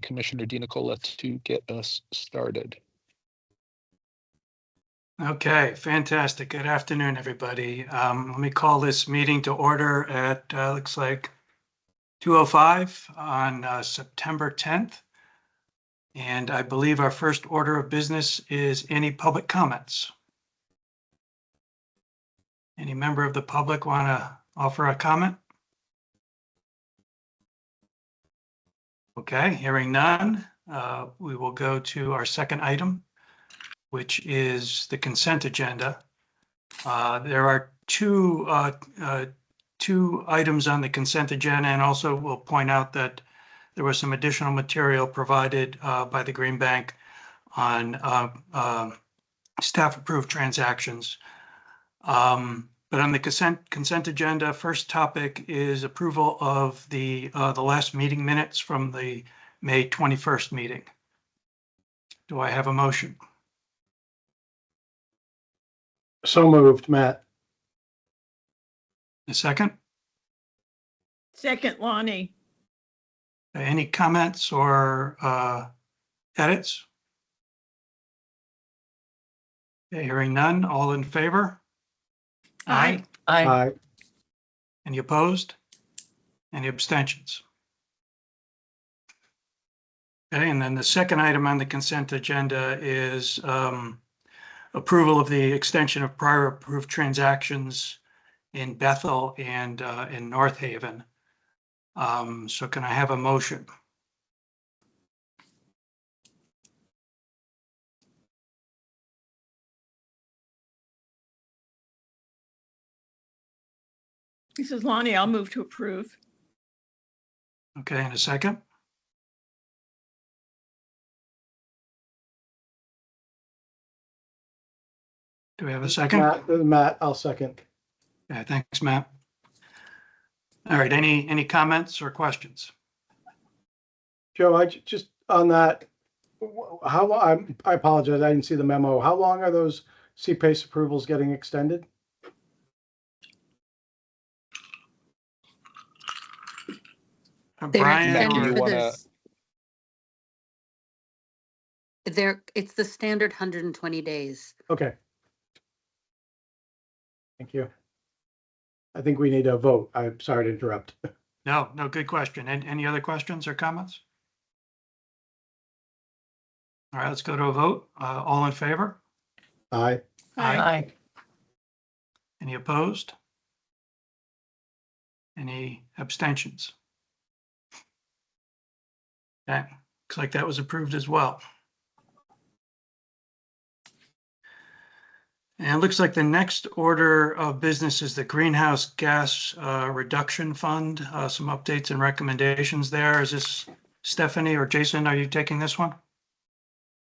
Commissioner DiNicola to get us started. Okay, fantastic. Good afternoon, everybody. Let me call this meeting to order at looks like 2:05 on September 10th. And I believe our first order of business is any public comments. Any member of the public want to offer a comment? Okay, hearing none, we will go to our second item, which is the consent agenda. There are two items on the consent agenda, and also we'll point out that there was some additional material provided by the Green Bank on staff-approved transactions. But on the consent agenda, first topic is approval of the last meeting minutes from the May 21st meeting. Do I have a motion? So moved, Matt. A second? Second, Lonnie. Any comments or edits? Okay, hearing none, all in favor? Aye. Aye. Any opposed? Any abstentions? Okay, and then the second item on the consent agenda is approval of the extension of prior approved transactions in Bethel and in North Haven. So can I have a motion? This is Lonnie. I'll move to approve. Okay, in a second. Do we have a second? Matt, I'll second. Okay, thanks, Matt. All right, any comments or questions? Joe, I just on that, I apologize, I didn't see the memo. How long are those CPACE approvals getting extended? They're Brian, extended you for wanna- it's the standard 120 days. Okay. Thank you. I think we need a vote. I'm sorry to interrupt. no, good question. Any other questions or comments? All right, let's go to a vote. All in favor? Aye. Aye. Any opposed? Any abstentions? Okay, looks like that was approved as well. And it looks like the next order of business is the Greenhouse Gas Reduction Fund. Some updates and recommendations there. Is this Stephanie or Jason? Are you taking this one?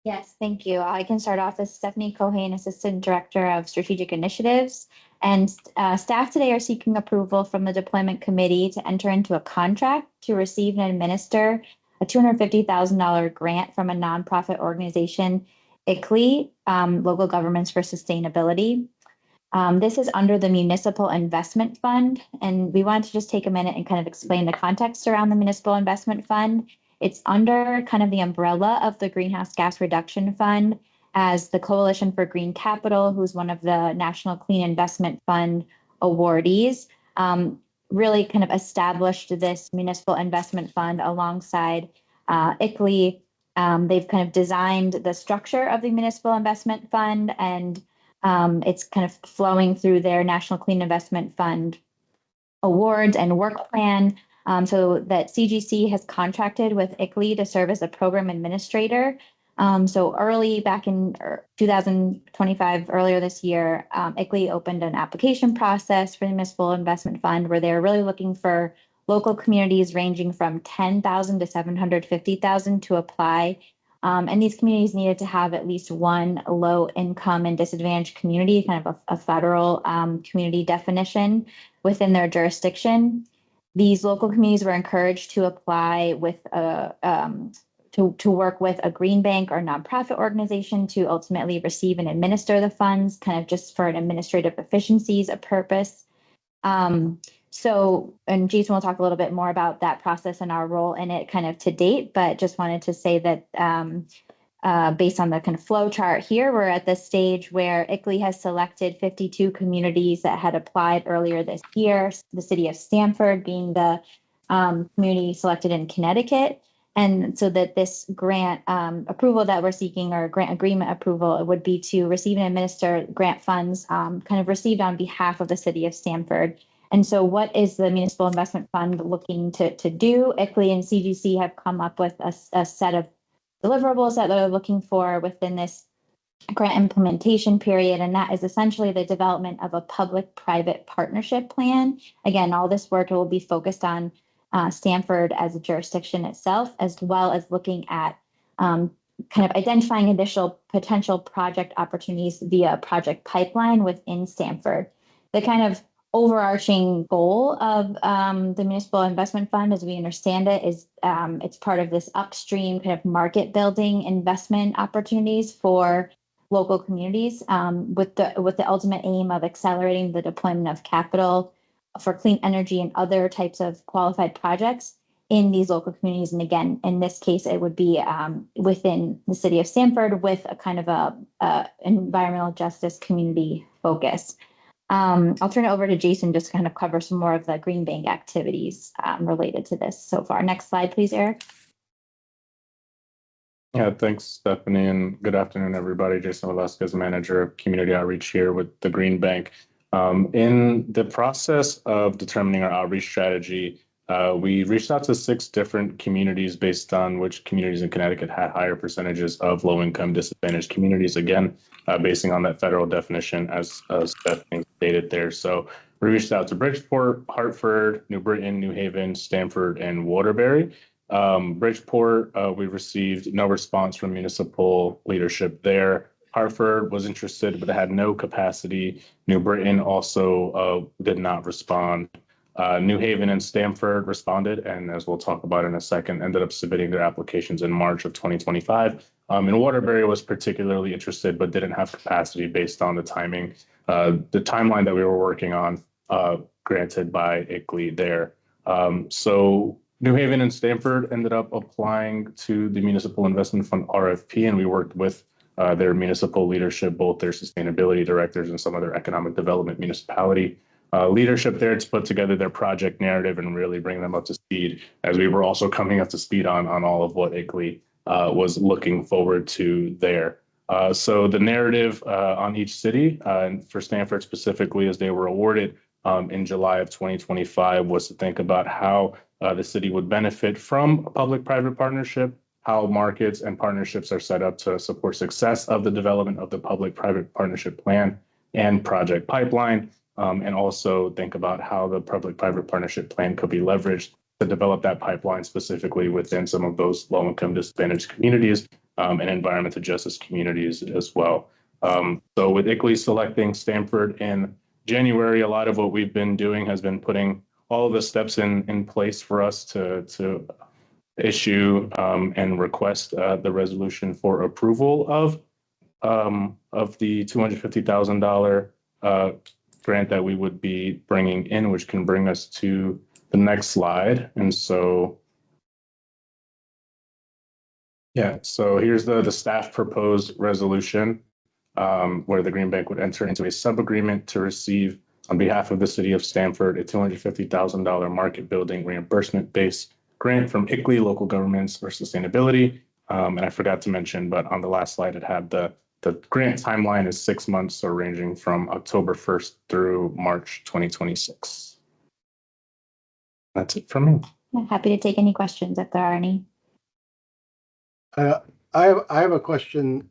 Yes, thank you. I can start off as Stephanie Cohen, Assistant Director of Strategic Initiatives. And staff today are seeking approval from the Deployment Committee to enter into a contract to receive and administer a $250,000 grant from a nonprofit organization, ICLEI, Local Governments for Sustainability. This is under the Municipal Investment Fund, and we wanted to just take a minute and kind of explain the context around the Municipal Investment Fund. It's under kind of the umbrella of the Greenhouse Gas Reduction Fund, as the Coalition for Green Capital, who's one of the National Clean Investment Fund awardees, really kind of established this Municipal Investment Fund alongside ICLEI. They've kind of designed the structure of the Municipal Investment Fund, and it's kind of flowing through their National Clean Investment Fund awards and work plan. So that CGC has contracted with ICLEI to serve as a program administrator. So early back in 2025, earlier this year, ICLEI opened an application process for the Municipal Investment Fund where they're really looking for local communities ranging from 10,000 to 750,000 to apply. And these communities needed to have at least one low income and disadvantaged community, kind of a federal community definition within their jurisdiction. These local communities were encouraged to apply with to work with a green bank or nonprofit organization to ultimately receive and administer the funds, kind of just for an administrative efficiencies purpose. So, and Jason will talk a little bit more about that process and our role in it kind of to date, but just wanted to say that based on the kind of flow chart here, we're at the stage where ICLEI has selected 52 communities that had applied earlier this year, the city of Stamford being the community selected in Connecticut. And so that this grant approval that we're seeking, or grant agreement approval, would be to receive and administer grant funds kind of received on behalf of the city of Stamford. And so what is the Municipal Investment Fund looking to do? ICLEI and CGC have come up with a set of deliverables that they're looking for within this grant implementation period. And that is essentially the development of a public-private partnership plan. Again, all this work will be focused on Stamford as a jurisdiction itself, as well as looking at kind of identifying additional potential project opportunities via project pipeline within Stamford. The kind of overarching goal of the Municipal Investment Fund, as we understand it, is it's part of this upstream kind of market building investment opportunities for local communities, with the ultimate aim of accelerating the deployment of capital for clean energy and other types of qualified projects in these local communities. And again, in this case, it would be within the city of Stamford with a kind of a environmental justice community focus. I'll turn it over to Jason just to kind of cover some more of the Green Bank activities related to this so far. Next slide, please, Eric. Yeah, thanks, Stephanie, and good afternoon, everybody. Jason Velasquez, Manager of Community Outreach here with the Green Bank. In the process of determining our outreach strategy, we reached out to 6 different communities based on which communities in Connecticut had higher percentages of low-income disadvantaged communities, again, basing on that federal definition as Stephanie stated there. So we reached out to Bridgeport, Hartford, New Britain, New Haven, Stamford, and Waterbury. Bridgeport, we received no response from municipal leadership there. Hartford was interested, but had no capacity. New Britain also did not respond. New Haven and Stamford responded, and as we'll talk about in a second, ended up submitting their applications in March of 2025. And Waterbury was particularly interested, but didn't have capacity based on the timing, the timeline that we were working on, granted by ICLEI there. So New Haven and Stamford ended up applying to the Municipal Investment Fund RFP, and we worked with their municipal leadership, both their sustainability directors and some of their economic development municipality leadership there, to put together their project narrative and really bring them up to speed, as we were also coming up to speed on all of what ICLEI was looking forward to there. So the narrative on each city, and for Stamford specifically, as they were awarded in July of 2025, was to think about how the city would benefit from a public-private partnership, how markets and partnerships are set up to support success of the development of the public-private partnership plan and project pipeline, and also think about how the public-private partnership plan could be leveraged to develop that pipeline specifically within some of those low-income disadvantaged communities and environmental justice communities as well. So with ICLEI selecting Stamford in January, a lot of what we've been doing has been putting all of the steps in place for us to issue and request the resolution for approval of the $250,000 grant that we would be bringing in, which can bring us to the next slide. And so, yeah, so here's the staff proposed resolution where the Green Bank would enter into a sub-agreement to receive, on behalf of the city of Stamford, a $250,000 market building reimbursement-based grant from ICLEI, Local Governments for Sustainability. And I forgot to mention, but on the last slide, it had the grant timeline is 6 months, so ranging from October 1st through March 2026. That's it from me. I'm happy to take any questions if there are any. I have a question.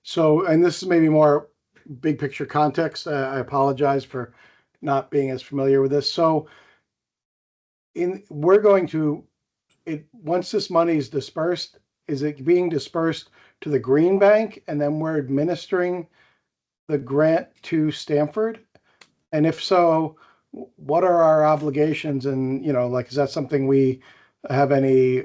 So, and this is maybe more big picture context. I apologize for not being as familiar with this. So we're going to, once this money is dispersed, is it being dispersed to the Green Bank and then we're administering the grant to Stamford? And if so, what are our obligations? And, like, is that something we have any,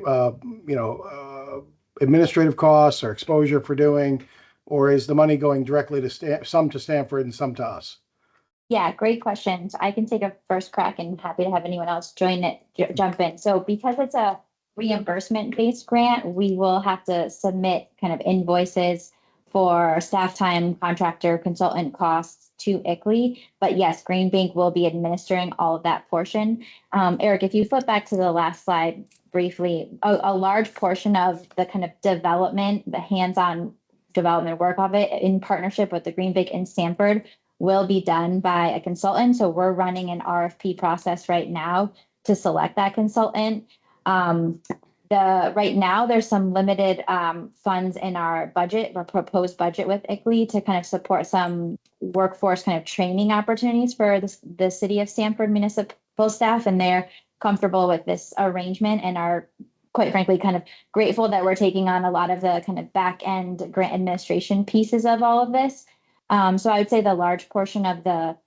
administrative costs or exposure for doing? Or is the money going directly to some to Stamford and some to us? Yeah, great questions. I can take a first crack and happy to have anyone else join it, jump in. So because it's a reimbursement-based grant, we will have to submit kind of invoices for staff time, contractor, consultant costs to ICLEI. But yes, Green Bank will be administering all of that portion. Eric, if you flip back to the last slide briefly, a large portion of the kind of development, the hands-on development work of it in partnership with the Green Bank in Stanford will be done by a consultant. So we're running an RFP process right now to select that consultant. Right now, there's some limited funds in our budget, our proposed budget with ICLEI to kind of support some workforce kind of training opportunities for the city of Stanford municipal staff, and they're comfortable with this arrangement and are quite frankly kind of grateful that we're taking on a lot of the kind of back end grant administration pieces of all of this. So I would say the large portion of the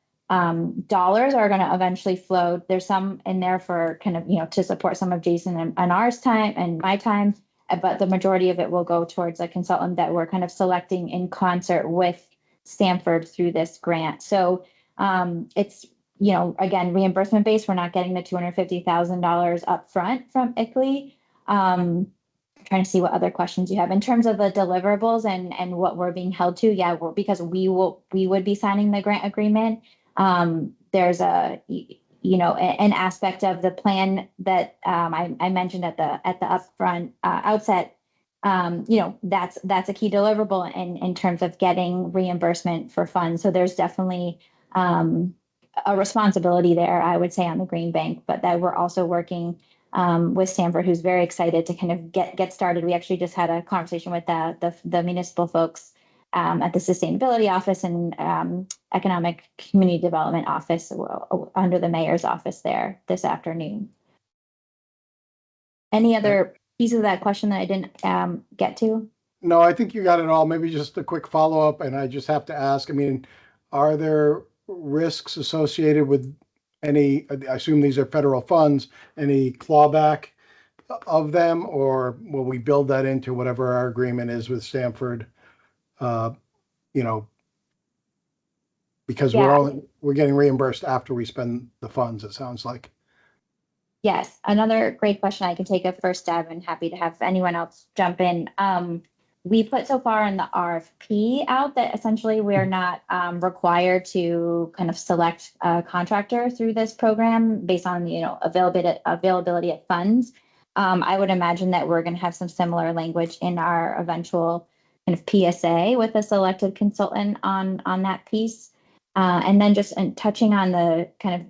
dollars are going to eventually flow. There's some in there for kind of, to support some of Jason and ours time and my time, but the majority of it will go towards a consultant that we're kind of selecting in concert with Stanford through this grant. So it's, again, reimbursement based. We're not getting the $250,000 upfront from ICLEI. Trying to see what other questions you have in terms of the deliverables and what we're being held to. Yeah, because we would be signing the grant agreement. There's an aspect of the plan that I mentioned at the upfront outset. That's a key deliverable in terms of getting reimbursement for funds. So there's definitely a responsibility there, I would say, on the Green Bank, but that we're also working with Stanford, who's very excited to kind of get started. We actually just had a conversation with the municipal folks at the Sustainability Office and Economic Community Development Office under the mayor's office there this afternoon. Any other pieces of that question that I didn't get to? No, I think you got it all. Maybe just a quick follow-up, and I just have to ask, I mean, are there risks associated with any, I assume these are federal funds, any clawback of them, or will we build that into whatever our agreement is with Stanford? Because we're getting reimbursed after we spend the funds, it sounds like. Yes, another great question. I can take a first stab and happy to have anyone else jump in. We put so far in the RFP out that essentially we're not required to kind of select a contractor through this program based on, availability of funds. I would imagine that we're going to have some similar language in our eventual kind of PSA with a selected consultant on that piece. And then just touching on the kind of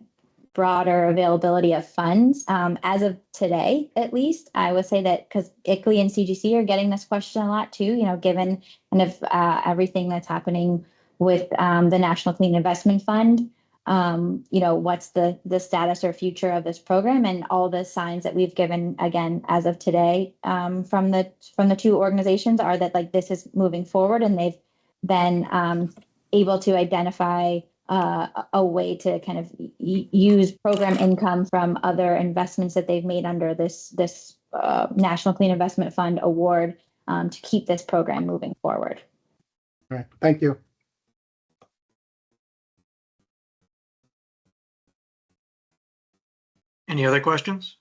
broader availability of funds. As of today, at least, I would say that because ICLEI and CGC are getting this question a lot too, given kind of everything that's happening with the National Clean Investment Fund. What's the status or future of this program, and all the signs that we've given, again, as of today, from the two organizations are that like this is moving forward, and they've been able to identify a way to kind of use program income from other investments that they've made under this National Clean Investment Fund award to keep this program moving forward. All right, thank you. Any other questions?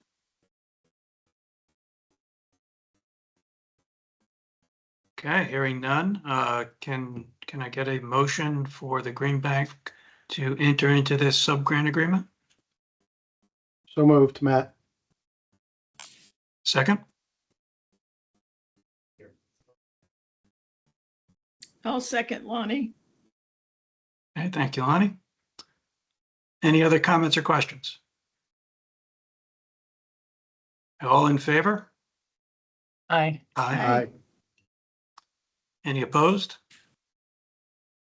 Okay, hearing none. Can I get a motion for the Green Bank to enter into this sub-grant agreement? So moved, Matt. Second? I'll second Lonnie. Okay, thank you, Lonnie. Any other comments or questions? All in favor? Aye. Aye. Any opposed?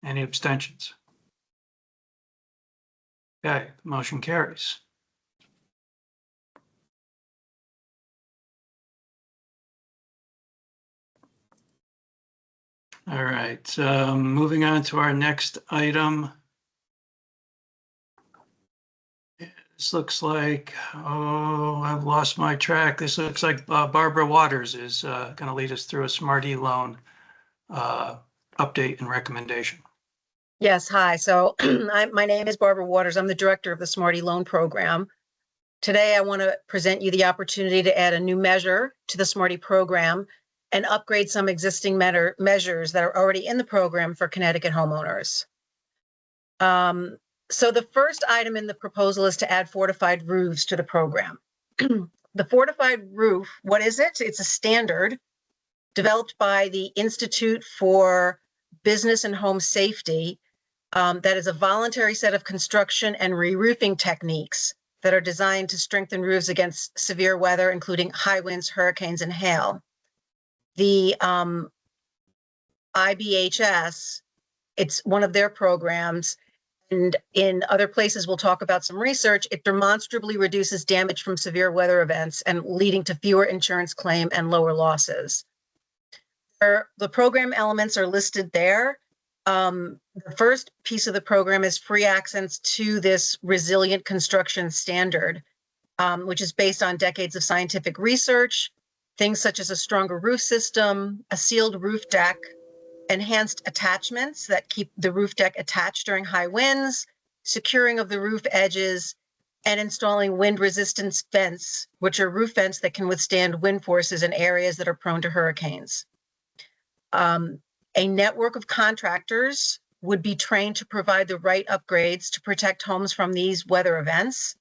Any abstentions? Okay, the motion carries. All right, moving on to our next item. This looks like, I've lost my track. This looks like Barbara Waters is going to lead us through a Smart E loan update and recommendation. Yes, hi. So my name is Barbara Waters. I'm the director of the Smarty Loan Program. Today, I want to present you the opportunity to add a new measure to the Smarty program and upgrade some existing measures that are already in the program for Connecticut homeowners. So the first item in the proposal is to add fortified roofs to the program. The fortified roof, what is it? It's a standard developed by the Institute for Business and Home Safety. That is a voluntary set of construction and re-roofing techniques that are designed to strengthen roofs against severe weather, including high winds, hurricanes, and hail. The IBHS, it's one of their programs, and in other places we'll talk about some research, it demonstrably reduces damage from severe weather events and leading to fewer insurance claim and lower losses. The program elements are listed there. The first piece of the program is free access to this resilient construction standard, which is based on decades of scientific research, things such as a stronger roof system, a sealed roof deck, enhanced attachments that keep the roof deck attached during high winds, securing of the roof edges, and installing wind resistance vents, which are roof vents that can withstand wind forces in areas that are prone to hurricanes. A network of contractors would be trained to provide the right upgrades to protect homes from these weather events.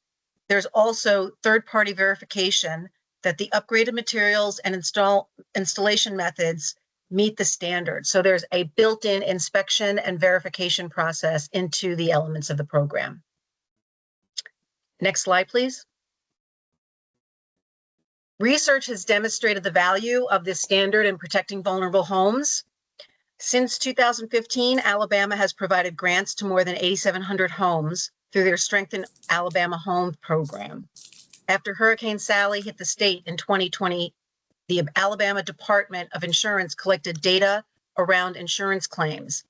There's also third-party verification that the upgraded materials and installation methods meet the standards. So there's a built-in inspection and verification process into the elements of the program. Next slide, please. Research has demonstrated the value of this standard in protecting vulnerable homes. Since 2015, Alabama has provided grants to more than 8,700 homes through their Strengthen Alabama Home program. After Hurricane Sally hit the state in 2020, the Alabama Department of Insurance collected data around insurance claims.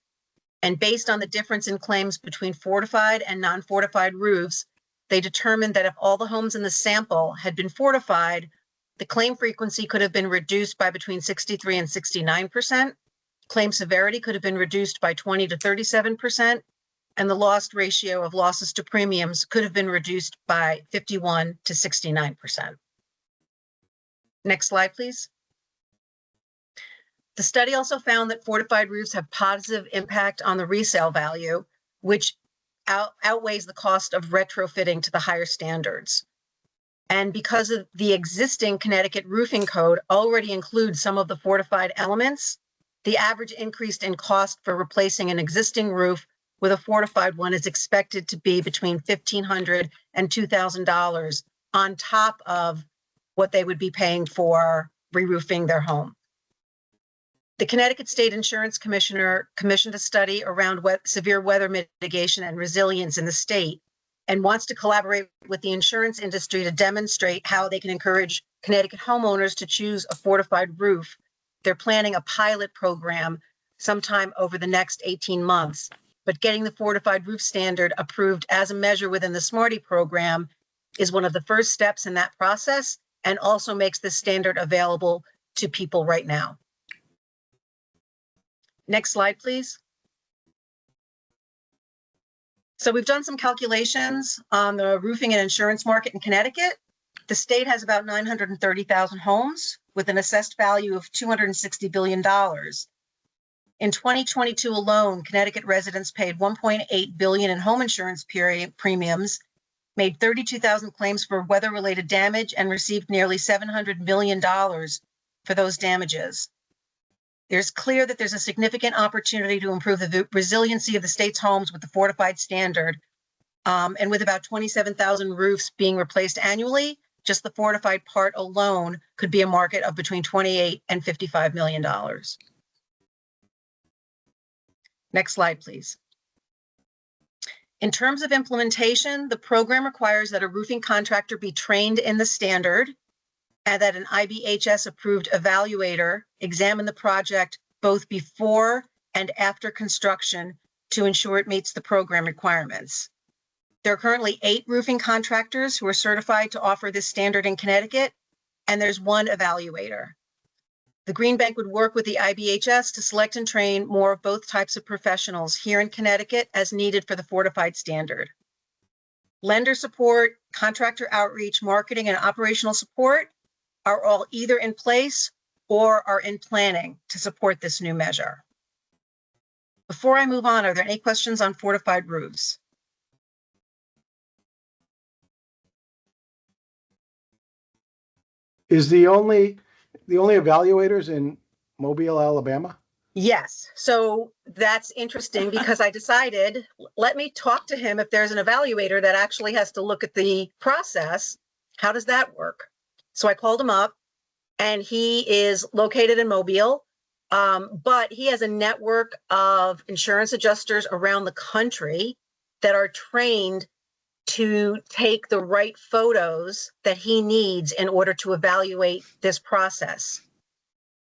And based on the difference in claims between fortified and non-fortified roofs, they determined that if all the homes in the sample had been fortified, the claim frequency could have been reduced by between 63 and 69%. Claim severity could have been reduced by 20 to 37%, and the loss ratio of losses to premiums could have been reduced by 51 to 69%. Next slide, please. The study also found that fortified roofs have positive impact on the resale value, which outweighs the cost of retrofitting to the higher standards. And because of the existing Connecticut roofing code already includes some of the fortified elements, the average increase in cost for replacing an existing roof with a fortified one is expected to be between $1,500 and $2,000 on top of what they would be paying for re-roofing their home. The Connecticut State Insurance Commissioner commissioned a study around severe weather mitigation and resilience in the state and wants to collaborate with the insurance industry to demonstrate how they can encourage Connecticut homeowners to choose a fortified roof. They're planning a pilot program sometime over the next 18 months, but getting the fortified roof standard approved as a measure within the Smarty program is one of the first steps in that process and also makes this standard available to people right now. Next slide, please. So we've done some calculations on the roofing and insurance market in Connecticut. The state has about 930,000 homes with an assessed value of $260 billion. In 2022 alone, Connecticut residents paid $1.8 billion in home insurance premiums, made 32,000 claims for weather-related damage, and received nearly $700 million for those damages. There's clear that there's a significant opportunity to improve the resiliency of the state's homes with the fortified standard. And with about 27,000 roofs being replaced annually, just the fortified part alone could be a market of between $28 and $55 million. Next slide, please. In terms of implementation, the program requires that a roofing contractor be trained in the standard and that an IBHS-approved evaluator examine the project both before and after construction to ensure it meets the program requirements. There are currently 8 roofing contractors who are certified to offer this standard in Connecticut, and there's 1 evaluator. The Green Bank would work with the IBHS to select and train more of both types of professionals here in Connecticut as needed for the fortified standard. Lender support, contractor outreach, marketing, and operational support are all either in place or are in planning to support this new measure. Before I move on, are there any questions on fortified roofs? Is the only evaluators in Mobile, Alabama? Yes, so that's interesting because I decided, let me talk to him if there's an evaluator that actually has to look at the process. How does that work? So I called him up and he is located in Mobile, but he has a network of insurance adjusters around the country that are trained to take the right photos that he needs in order to evaluate this process.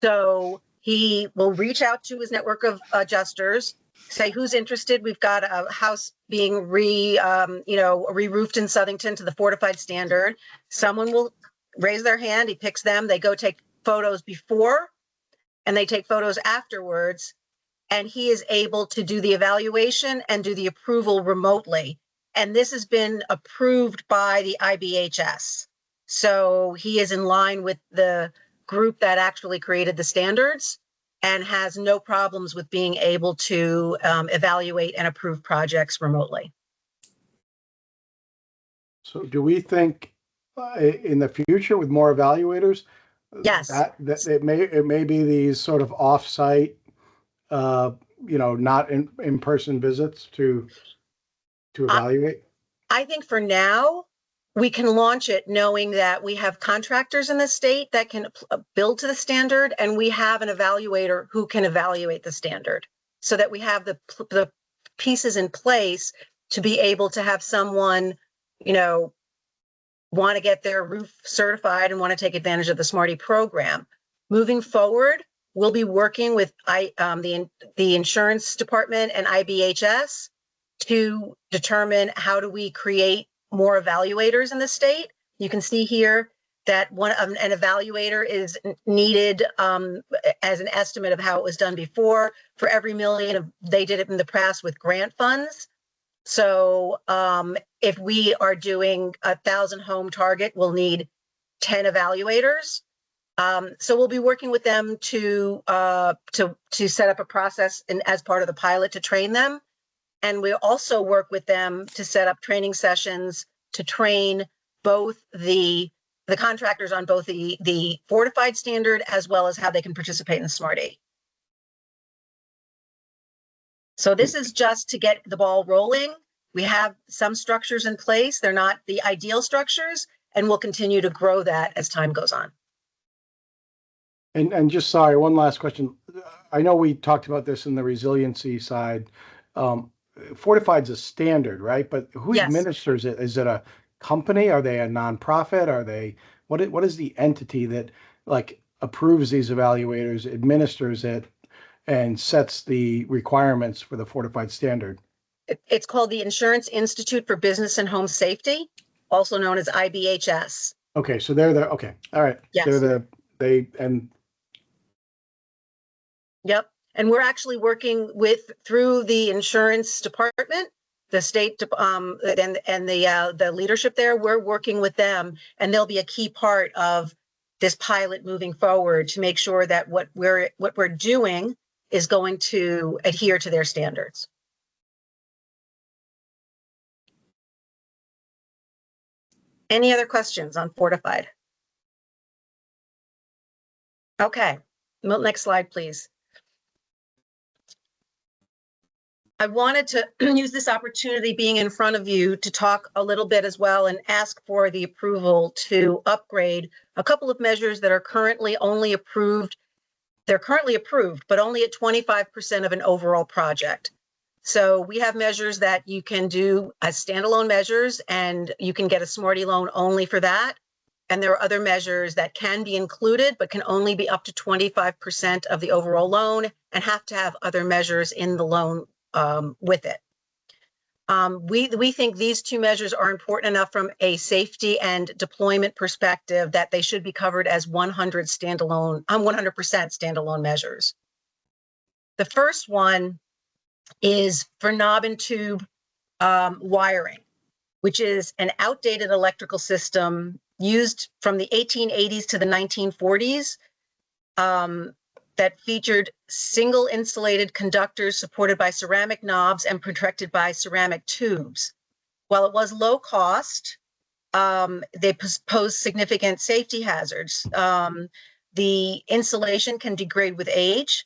So he will reach out to his network of adjusters, say who's interested. We've got a house being re-roofed in Southington to the fortified standard. Someone will raise their hand. He picks them. They go take photos before and they take photos afterwards. And he is able to do the evaluation and do the approval remotely. And this has been approved by the IBHS. So he is in line with the group that actually created the standards and has no problems with being able to evaluate and approve projects remotely. So do we think in the future with more evaluators, Yes. that it may be these sort of off-site, not in-person visits to evaluate? I think for now, we can launch it knowing that we have contractors in the state that can build to the standard, and we have an evaluator who can evaluate the standard, so that we have the pieces in place to be able to have someone, want to get their roof certified and want to take advantage of the Smarty program. Moving forward, we'll be working with the insurance department and IBHS to determine how do we create more evaluators in the state. You can see here that an evaluator is needed as an estimate of how it was done before. For every million, they did it in the past with grant funds. So if we are doing 1,000 home target, we'll need 10 evaluators. So we'll be working with them to set up a process and as part of the pilot to train them. And we also work with them to set up training sessions to train both the contractors on both the fortified standard as well as how they can participate in the SMART-8. So this is just to get the ball rolling. We have some structures in place. They're not the ideal structures, and we'll continue to grow that as time goes on. And just sorry, one last question. I know we talked about this in the resiliency side. Fortified's a standard, right? But who Yes. administers it? Is it a company? Are they a nonprofit? Are they what is the entity that approves these evaluators, administers it, and sets the requirements for the fortified standard? It's called the Insurance Institute for Business and Home Safety, also known as IBHS. Okay, so they're the okay. All right. Yes. Yep. And we're actually working through the insurance department, the state, and the leadership there. We're working with them, and they'll be a key part of this pilot moving forward to make sure that what we're doing is going to adhere to their standards. Any other questions on fortified? Okay. Next slide, please. I wanted to use this opportunity being in front of you to talk a little bit as well and ask for the approval to upgrade a couple of measures that are currently only approved. They're currently approved, but only at 25% of an overall project. So we have measures that you can do as standalone measures, and you can get a Smarty loan only for that. And there are other measures that can be included, but can only be up to 25% of the overall loan and have to have other measures in the loan with it. We think these two measures are important enough from a safety and deployment perspective that they should be covered as 100% standalone measures. The first one is for knob and tube wiring, which is an outdated electrical system used from the 1880s to the 1940s that featured single insulated conductors supported by ceramic knobs and protected by ceramic tubes. While it was low cost, they pose significant safety hazards. The insulation can degrade with age.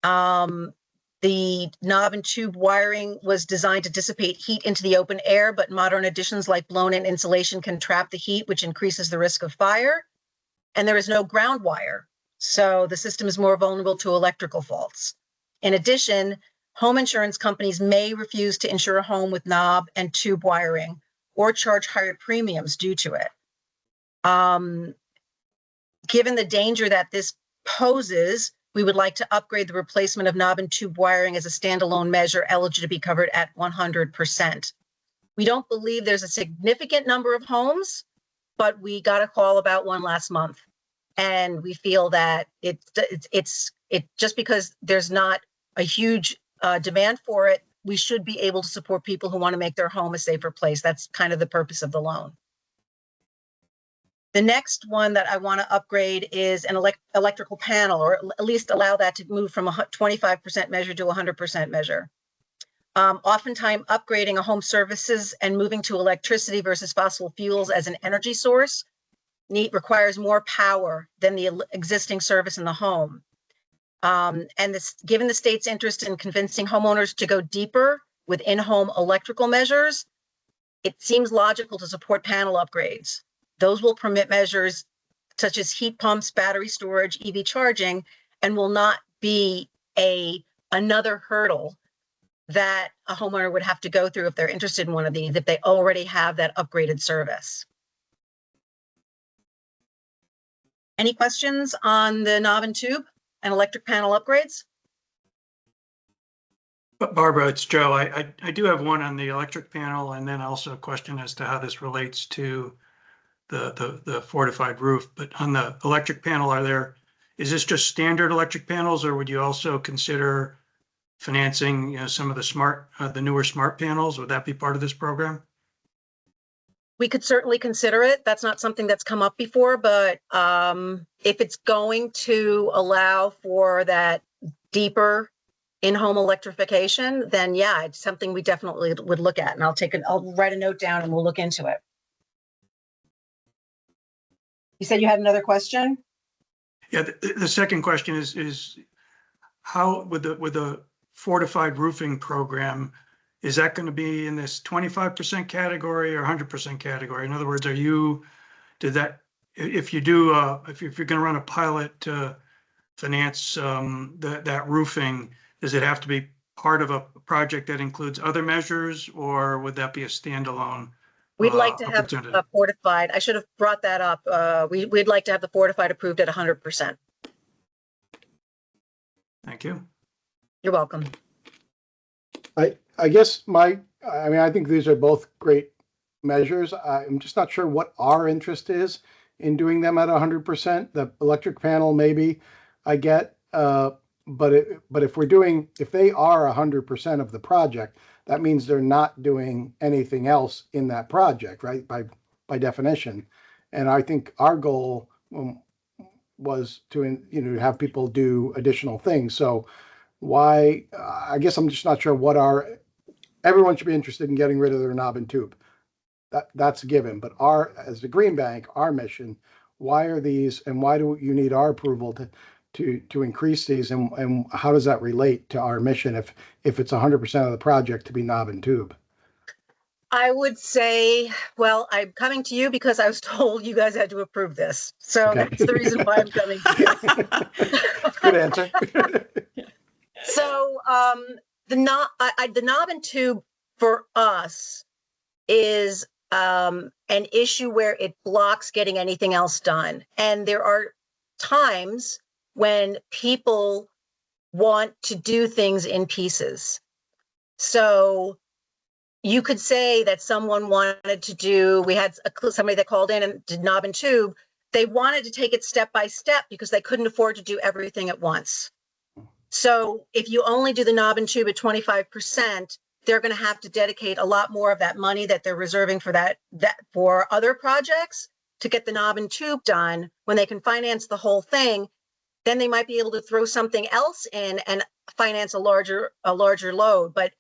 The knob and tube wiring was designed to dissipate heat into the open air, but modern additions like blown-in insulation can trap the heat, which increases the risk of fire. And there is no ground wire, so the system is more vulnerable to electrical faults. In addition, home insurance companies may refuse to insure a home with knob and tube wiring or charge higher premiums due to it. Given the danger that this poses, we would like to upgrade the replacement of knob and tube wiring as a standalone measure eligible to be covered at 100%. We don't believe there's a significant number of homes, but we got a call about one last month. And we feel that it's just because there's not a huge demand for it, we should be able to support people who want to make their home a safer place. That's kind of the purpose of the loan. The next one that I want to upgrade is an electrical panel, or at least allow that to move from a 25% measure to 100% measure. Oftentimes, upgrading a home services and moving to electricity versus fossil fuels as an energy source requires more power than the existing service in the home. Given the state's interest in convincing homeowners to go deeper with in-home electrical measures, it seems logical to support panel upgrades. Those will permit measures such as heat pumps, battery storage, EV charging, and will not be another hurdle that a homeowner would have to go through if they're interested in one of these, if they already have that upgraded service. Any questions on the knob and tube and electric panel upgrades? Barbara, it's Joe. I do have one on the electric panel, and then also a question as to how this relates to the fortified roof. But on the electric panel, is this just standard electric panels, or would you also consider financing, some of the newer smart panels? Would that be part of this program? We could certainly consider it. That's not something that's come up before, but if it's going to allow for that deeper in-home electrification, then yeah, it's something we definitely would look at. And I'll write a note down and we'll look into it. You said you had another question? Yeah, the second question is how with the fortified roofing program, is that going to be in this 25% category or 100% category? In other words, if you're going to run a pilot to finance that roofing, does it have to be part of a project that includes other measures, or would that be a standalone? We'd like to have a fortified. I should have brought that up. We'd like to have the fortified approved at 100%. Thank you. You're welcome. I guess I think these are both great measures. I'm just not sure what our interest is in doing them at 100%. The electric panel, maybe I get, but if they are 100% of the project, that means they're not doing anything else in that project, right? By definition. And I think our goal was to, have people do additional things. So why, I guess I'm just not sure everyone should be interested in getting rid of their knob and tube. That's a given. But as the Green Bank, our mission, why are these, and why do you need our approval to increase these, and how does that relate to our mission if it's 100% of the project to be knob and tube? I would say, well, I'm coming to you because I was told you guys had to approve this. So Okay. That's the reason why I'm coming to you. Good answer. So the knob and tube for us is an issue where it blocks getting anything else done. And there are times when people want to do things in pieces. So you could say that someone wanted to do, we had somebody that called in and did knob and tube. They wanted to take it step by step because they couldn't afford to do everything at once. So if you only do the knob and tube at 25%, they're going to have to dedicate a lot more of that money that they're reserving for that for other projects to get the knob and tube done. When they can finance the whole thing, then they might be able to throw something else in and finance a larger load. But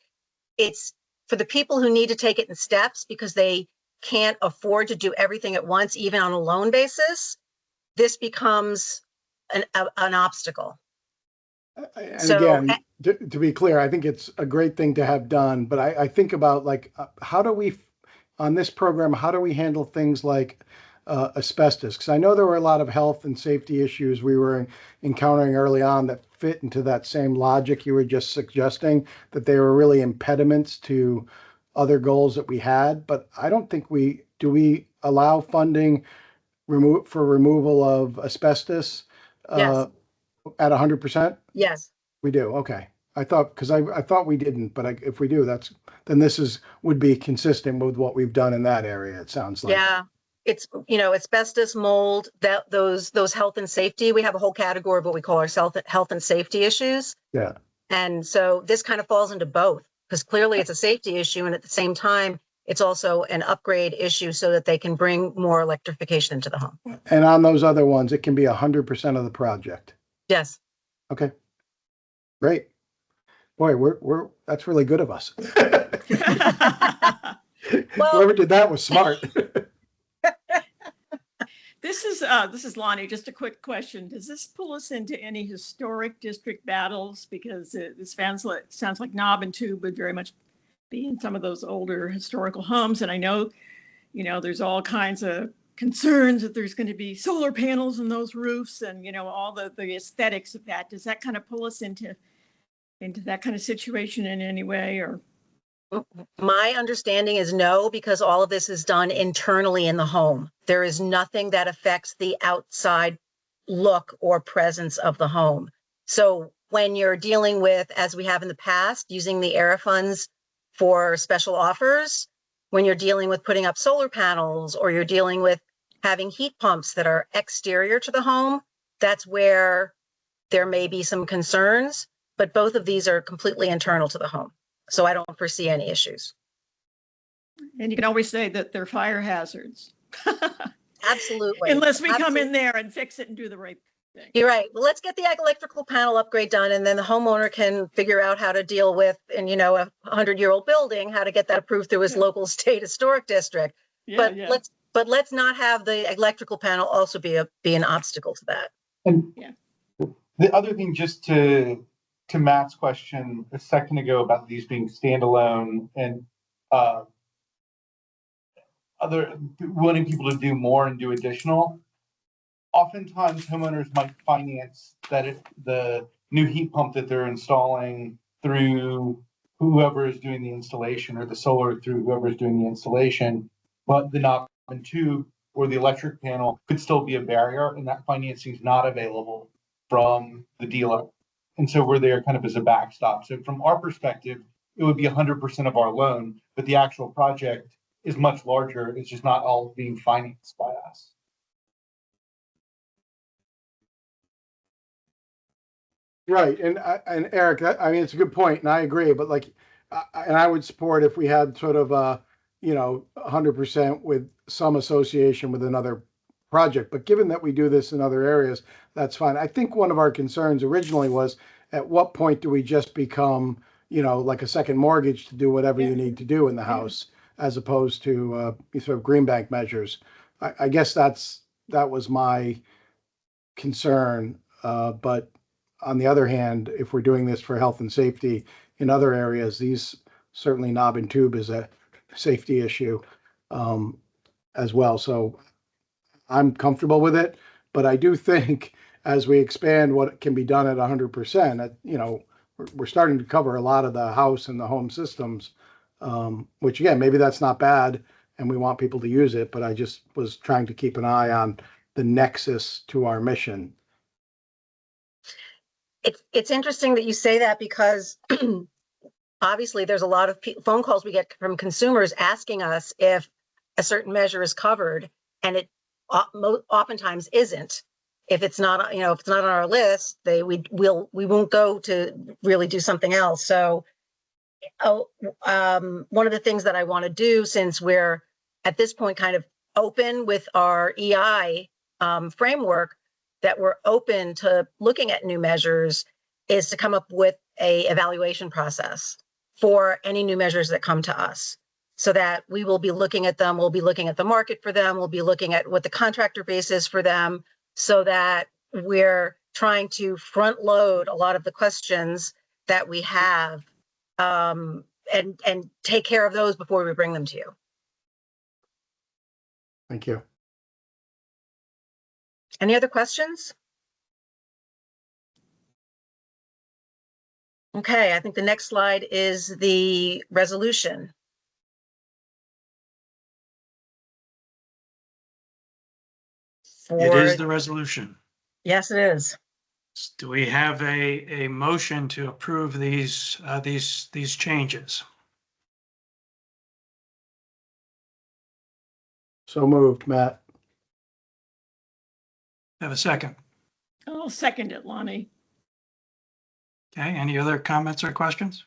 it's for the people who need to take it in steps because they can't afford to do everything at once, even on a loan basis. This becomes an obstacle. And So- again, to be clear, I think it's a great thing to have done, but I think about like, how do we, on this program, how do we handle things like asbestos? Because I know there were a lot of health and safety issues we were encountering early on that fit into that same logic you were just suggesting, that they were really impediments to other goals that we had. But I don't think we allow funding for removal of asbestos Yes. at 100%? Yes. We do. Okay. I thought, because I thought we didn't, but if we do, then this would be consistent with what we've done in that area. It sounds like. Yeah. It's, asbestos, mold, those health and safety. We have a whole category of what we call our health and safety issues. Yeah. And so this kind of falls into both because clearly it's a safety issue. And at the same time, it's also an upgrade issue so that they can bring more electrification into the home. And on those other ones, it can be 100% of the project. Yes. Okay. Great. Boy, that's really good of us. Whoever did that was smart. This is Lonnie. Just a quick question. Does this pull us into any historic district battles? Because this sounds like knob and tube would very much be in some of those older historical homes. And I know, there's all kinds of concerns that there's going to be solar panels in those roofs and, all the aesthetics of that. Does that kind of pull us into that kind of situation in any way? Or my understanding is no, because all of this is done internally in the home. There is nothing that affects the outside look or presence of the home. So when you're dealing with, as we have in the past, using the ERA funds for special offers, when you're dealing with putting up solar panels or you're dealing with having heat pumps that are exterior to the home, that's where there may be some concerns, but both of these are completely internal to the home. So I don't foresee any issues. And you can always say that they're fire hazards. Absolutely. Unless we come in there and fix it and do the right thing. You're right. Well, let's get the electrical panel upgrade done, and then the homeowner can figure out how to deal with, a 100-year-old building, how to get that approved through his local state historic district. But let's not have the electrical panel also be an obstacle to that. And the other thing, just to Matt's question a second ago about these being standalone and other wanting people to do more and do additional, oftentimes homeowners might finance the new heat pump that they're installing through whoever is doing the installation, or the solar through whoever is doing the installation, but the knob and tube or the electric panel could still be a barrier, and that financing is not available from the dealer. And so we're there kind of as a backstop. So from our perspective, it would be 100% of our loan, but the actual project is much larger. It's just not all being financed by us. Right. And Eric, it's a good point, and I agree. But and I would support if we had sort of 100% with some association with another project. But given that we do this in other areas, that's fine. I think one of our concerns originally was, at what point do we just become, like a second mortgage to do whatever you need to do in the house, as opposed to sort of green bank measures. I guess that was my concern. But on the other hand, if we're doing this for health and safety in other areas, these certainly knob and tube is a safety issue as well. So I'm comfortable with it, but I do think as we expand what can be done at 100%, we're starting to cover a lot of the house and the home systems, which again, maybe that's not bad and we want people to use it, but I just was trying to keep an eye on the nexus to our mission. It's interesting that you say that, because obviously there's a lot of phone calls we get from consumers asking us if a certain measure is covered, and it oftentimes isn't. If it's not, if it's not on our list, we won't go to really do something else. So, one of the things that I want to do, since we're at this point kind of open with our EI framework, that we're open to looking at new measures, is to come up with a evaluation process for any new measures that come to us, so that we will be looking at them. We'll be looking at the market for them. We'll be looking at what the contractor base is for them, so that we're trying to front load a lot of the questions that we have, and take care of those before we bring them to you. Thank you. Any other questions? Okay, I think the next slide is the resolution. It is the resolution. Yes, it is. Do we have a motion to approve these changes? So moved, Matt. Have a second? I'll second it, Lonnie. Okay, any other comments or questions?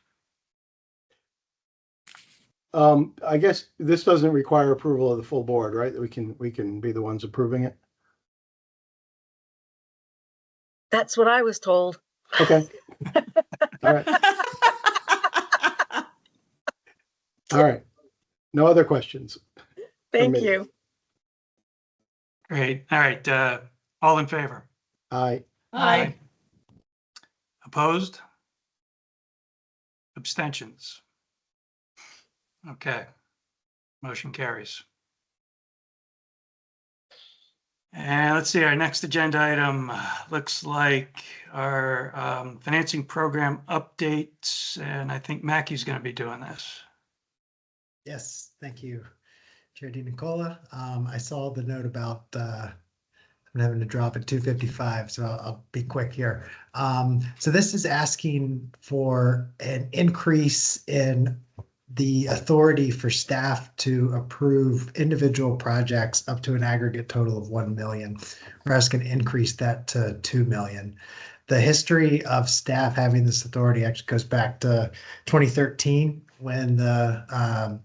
I guess this doesn't require approval of the full board, right? We can be the ones approving it. That's what I was told. Okay. All right. All right. No other questions. Thank me. you. Great. All right. All in favor? Aye. Aye. Opposed? Abstentions? Okay. Motion carries. And let's see, our next agenda item looks like our financing program updates, and I think Mackey's going to be doing this. Yes, thank you, Chair DiNicola. I saw the note about I'm having to drop at 2:55, so I'll be quick here. So this is asking for an increase in the authority for staff to approve individual projects up to an aggregate total of 1 million. We're asking to increase that to 2 million. The history of staff having this authority actually goes back to 2013, when the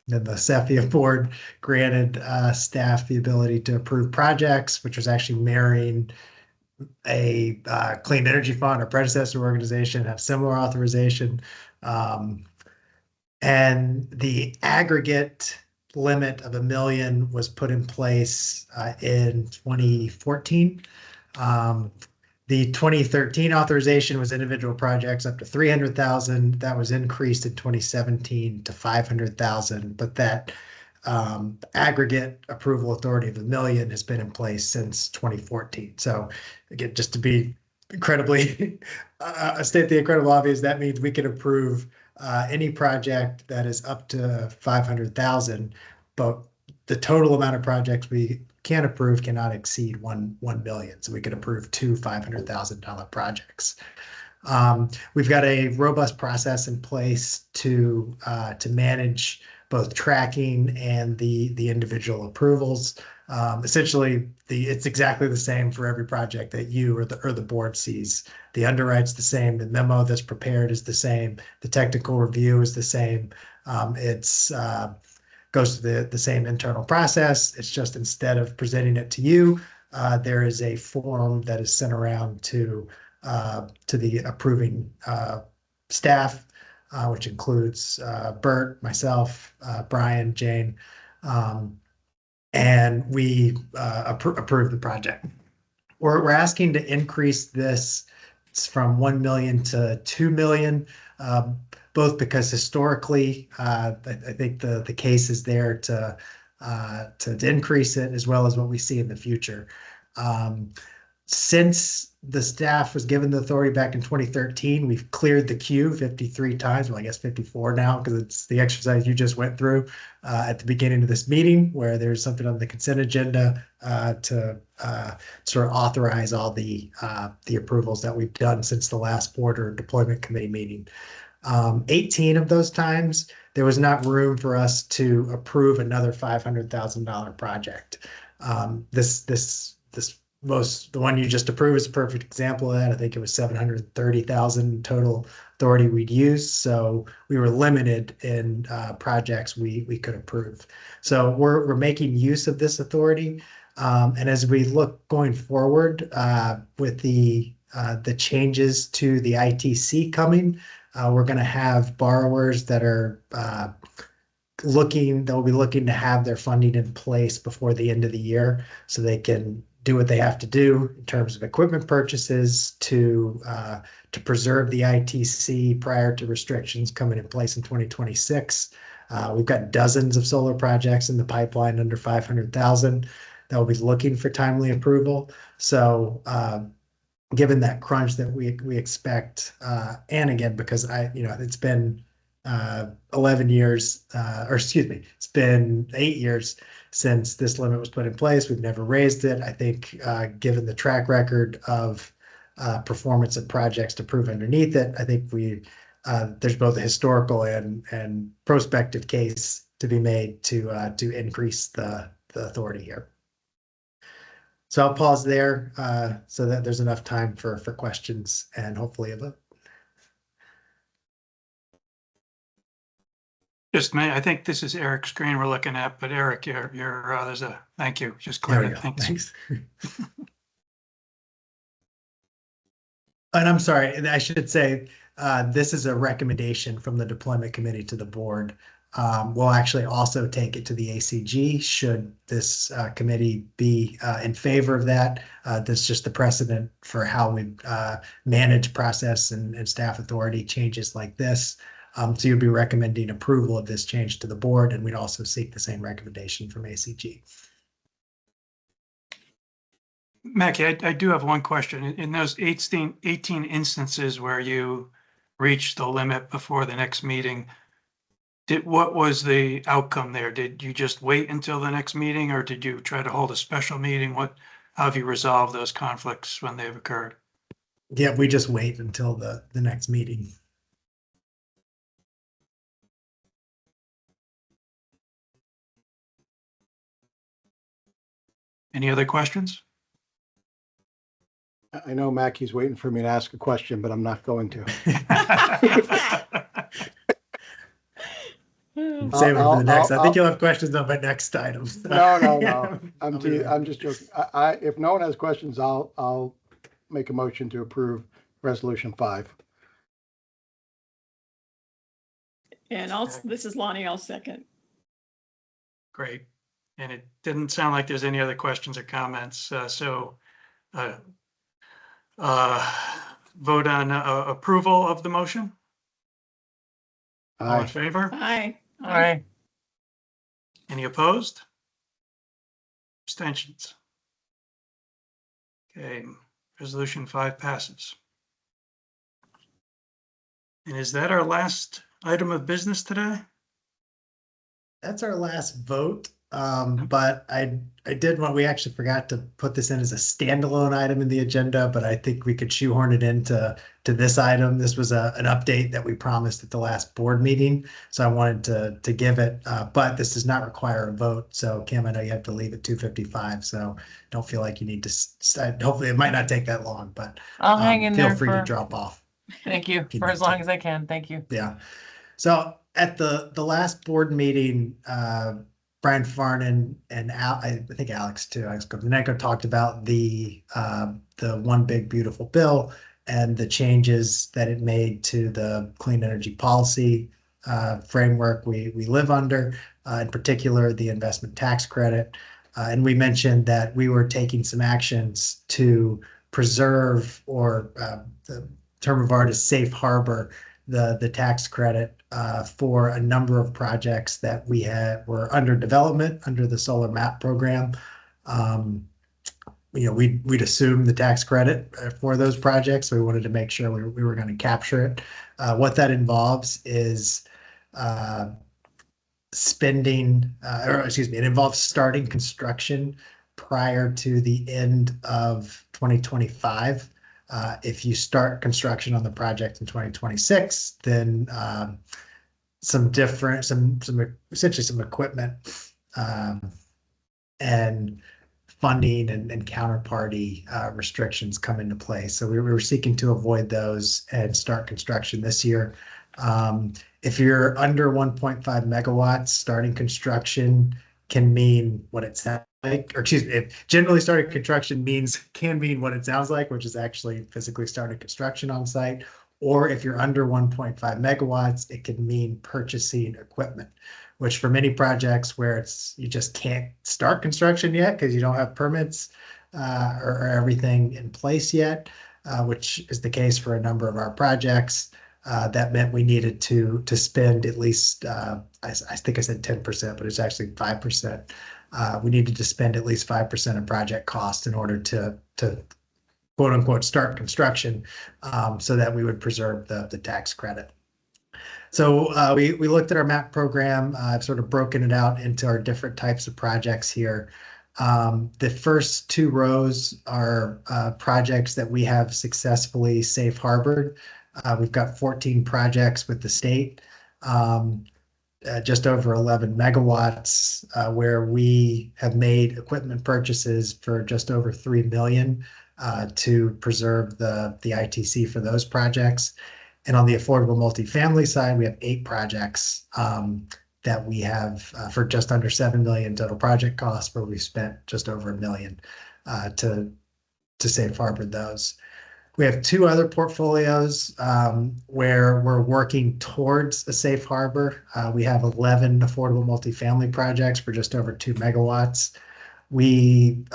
CEFIA board granted staff the ability to approve projects, which was actually marrying a clean energy fund, our predecessor organization, have similar authorization. And the aggregate limit of 1 million was put in place in 2014. The 2013 authorization was individual projects up to 300,000. That was increased in 2017 to 500,000, but that aggregate approval authority of 1 million has been in place since 2014. So again, just to be incredibly, state the incredible obvious, that means we can approve any project that is up to 500,000, but the total amount of projects we can approve cannot exceed 1 million. So we could approve 2 $500,000 projects. We've got a robust process in place to manage both tracking and the individual approvals. Essentially, it's exactly the same for every project that you or the board sees. The underwrite's the same. The memo that's prepared is the same. The technical review is the same. It's goes to the same internal process. It's just, instead of presenting it to you, there is a form that is sent around to the approving staff, which includes Bert, myself, Brian, Jane, and we approve the project. We're asking to increase this from 1 million to 2 million, both because historically, I think the case is there to increase it, as well as what we see in the future. Since the staff was given the authority back in 2013, we've cleared the queue 53 times. Well, I guess 54 now, because it's the exercise you just went through at the beginning of this meeting, where there's something on the consent agenda to sort of authorize all the approvals that we've done since the last board or deployment committee meeting. 18 of those times, there was not room for us to approve another $500,000 project. The one you just approved is a perfect example of that. I think it was 730,000 total authority we'd use. So we were limited in projects we could approve. So we're making use of this authority. And as we look going forward with the changes to the ITC coming, we're going to have borrowers that are they'll be looking to have their funding in place before the end of the year so they can do what they have to do in terms of equipment purchases to preserve the ITC prior to restrictions coming in place in 2026. We've got dozens of solar projects in the pipeline under 500,000 that will be looking for timely approval. So given that crunch that we expect, and again, because it's been 11 years, or excuse me, it's been 8 years since this limit was put in place. We've never raised it. I think given the track record of performance of projects to prove underneath it, I think there's both a historical and prospective case to be made to increase the authority here. So I'll pause there so that there's enough time for questions and hopefully a vote. Just me, I think this is Eric's screen we're looking at, but Eric, there's a, thank you, just There clear we it, go. thanks. And I'm sorry, I should say, this is a recommendation from the deployment committee to the board. We'll actually also take it to the ACG should this committee be in favor of that. That's just the precedent for how we manage process and staff authority changes like this. So you'd be recommending approval of this change to the board, and we'd also seek the same recommendation from ACG. Mackie, I do have one question. In those 18 instances where you reached the limit before the next meeting, what was the outcome there? Did you just wait until the next meeting, or did you try to hold a special meeting? How have you resolved those conflicts when they've occurred? Yeah, we just wait until the next meeting. Any other questions? I know Mackey's waiting for me to ask a question, but I'm not going to. Save it for the next. I think you'll have questions on my next item. No. I'm just joking. If no one has questions, I'll make a motion to approve resolution 5. And this is Lonnie, I'll second. Great. And it didn't sound like there's any other questions or comments. Vote on approval of the motion. All in Aye. favor? Aye. Aye. Any opposed? Abstentions? Okay, resolution 5 passes. And is that our last item of business today? That's our last vote. But we actually forgot to put this in as a standalone item in the agenda, but I think we could shoehorn it into this item. This was an update that we promised at the last board meeting. So I wanted to give it, but this does not require a vote. So Kim, I know you have to leave at 2:55, so don't feel like you need to, hopefully it might not take that long, but I'll hang in there feel free to drop off. Thank you for as long as I can. Thank you. Yeah. So at the last board meeting, Brian Farnan and I think Alex too, Alex Kopnenko talked about the one big beautiful bill and the changes that it made to the clean energy policy framework we live under, in particular the investment tax credit. And we mentioned that we were taking some actions to preserve, or the term of art is safe harbor, the tax credit for a number of projects that were under development under the Solar MAP program. We'd assume the tax credit for those projects, so we wanted to make sure we were going to capture it. What that involves is it involves starting construction prior to the end of 2025. If you start construction on the project in 2026, then essentially some equipment and funding and counterparty restrictions come into play. So we were seeking to avoid those and start construction this year. If you're under 1.5 megawatts, starting construction can mean what it sounds like, or excuse me, if generally starting construction can mean what it sounds like, which is actually physically starting construction on site. Or if you're under 1.5 megawatts, it can mean purchasing equipment, which for many projects where you just can't start construction yet because you don't have permits or everything in place yet, which is the case for a number of our projects. That meant we needed to spend at least, I think I said 10%, but it's actually 5%. We needed to spend at least 5% of project cost in order to quote unquote start construction, so that we would preserve the tax credit. So we looked at our MAP program. I've sort of broken it out into our different types of projects here. The first two rows are projects that we have successfully safe harbored. We've got 14 projects with the state, just over 11 megawatts, where we have made equipment purchases for just over 3 million to preserve the ITC for those projects. And on the affordable multifamily side, we have 8 projects that we have for just under 7 million total project costs, where we've spent just over 1 million to safe harbor those. We have 2 other portfolios where we're working towards a safe harbor. We have 11 affordable multifamily projects for just over 2 megawatts. We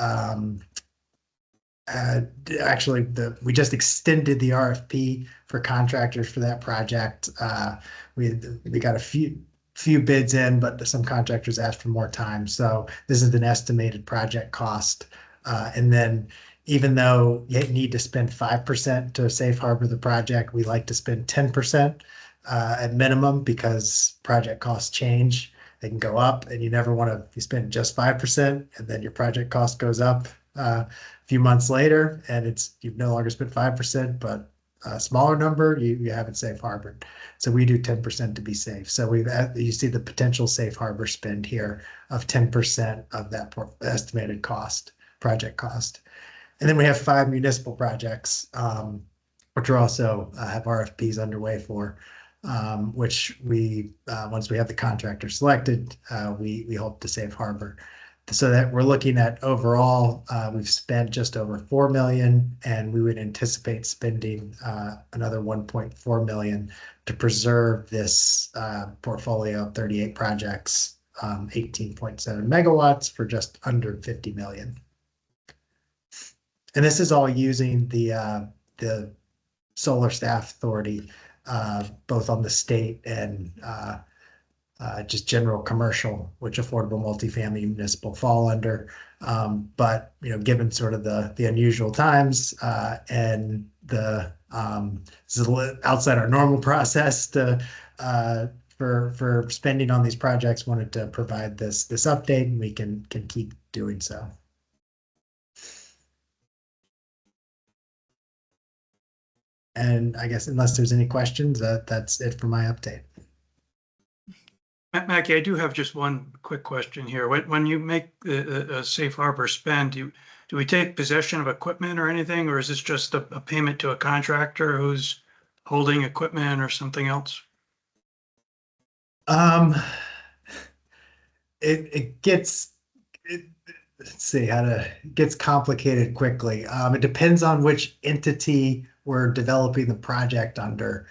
we just extended the RFP for contractors for that project. We got a few bids in, but some contractors asked for more time. So this is an estimated project cost. And then even though you need to spend 5% to safe harbor the project, we like to spend 10% at minimum, because project costs change. They can go up, and you never want to, if you spend just 5% and then your project cost goes up a few months later and you've no longer spent 5%, but a smaller number, you haven't safe harbored. So we do 10% to be safe. So you see the potential safe harbor spend here of 10% of that estimated project cost. And then we have 5 municipal projects, which are also have RFPs underway for, which once we have the contractor selected, we hope to safe harbor. So that we're looking at overall, we've spent just over 4 million, and we would anticipate spending another 1.4 million to preserve this portfolio of 38 projects, 18.7 megawatts for just under 50 million. And this is all using the Solar Staff Authority, both on the state and just general commercial, which affordable multifamily municipal fall under. But given sort of the unusual times and this is outside our normal process for spending on these projects, wanted to provide this update, and we can keep doing so. And I guess unless there's any questions, that's it for my update. Mackie, I do have just one quick question here. When you make a safe harbor spend, do we take possession of equipment or anything, or is this just a payment to a contractor who's holding equipment or something else? It gets complicated quickly. It depends on which entity we're developing the project under.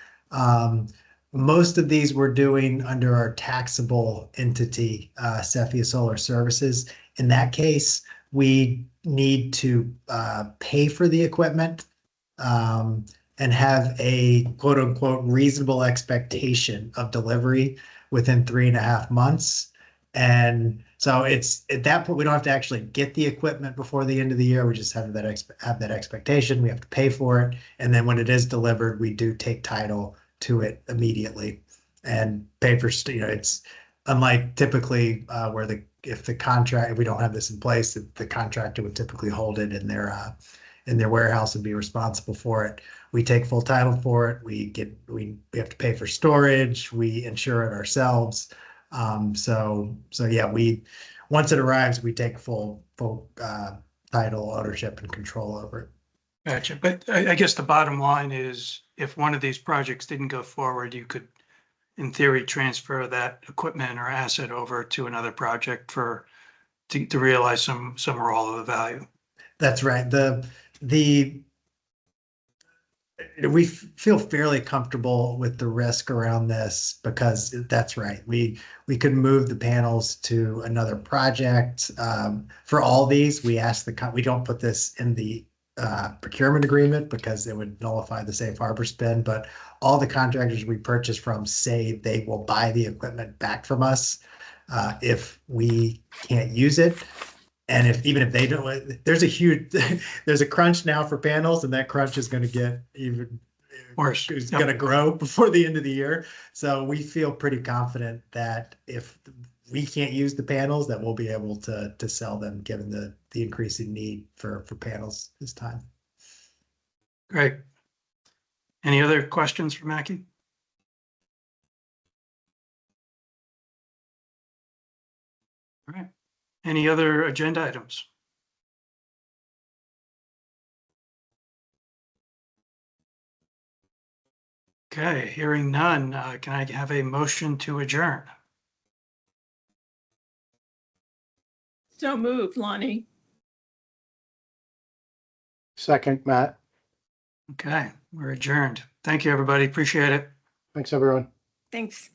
Most of these we're doing under our taxable entity, Cephia Solar Services. In that case, we need to pay for the equipment and have a quote unquote reasonable expectation of delivery within 3.5 months. And so it's at that point, we don't have to actually get the equipment before the end of the year. We just have that expectation. We have to pay for it. And then when it is delivered, we do take title to it immediately and pay for, it's unlike typically if we don't have this in place, the contractor would typically hold it in in their warehouse and be responsible for it. We take full title for it. We have to pay for storage. We insure it ourselves. So yeah, once it arrives, we take full title, ownership, and control over it. Gotcha. But I guess the bottom line is if one of these projects didn't go forward, you could, in theory, transfer that equipment or asset over to another project to realize some or all of the value. That's right. We feel fairly comfortable with the risk around this because that's right. We could move the panels to another project. For all these, we don't put this in the procurement agreement because it would nullify the safe harbor spend, but all the contractors we purchase from say they will buy the equipment back from us if we can't use it. And even if they don't, there's a crunch now for panels, and that crunch is going to get even worse. It's going to grow before the end of the year. So we feel pretty confident that if we can't use the panels, that we'll be able to sell them, given the increasing need for panels this time. Great. Any other questions for Mackie? All right. Any other agenda items? Okay, hearing none, can I have a motion to adjourn? So moved, Lonnie. Second, Matt. Okay, we're adjourned. Thank you, everybody. Appreciate it. Thanks, everyone. Thanks.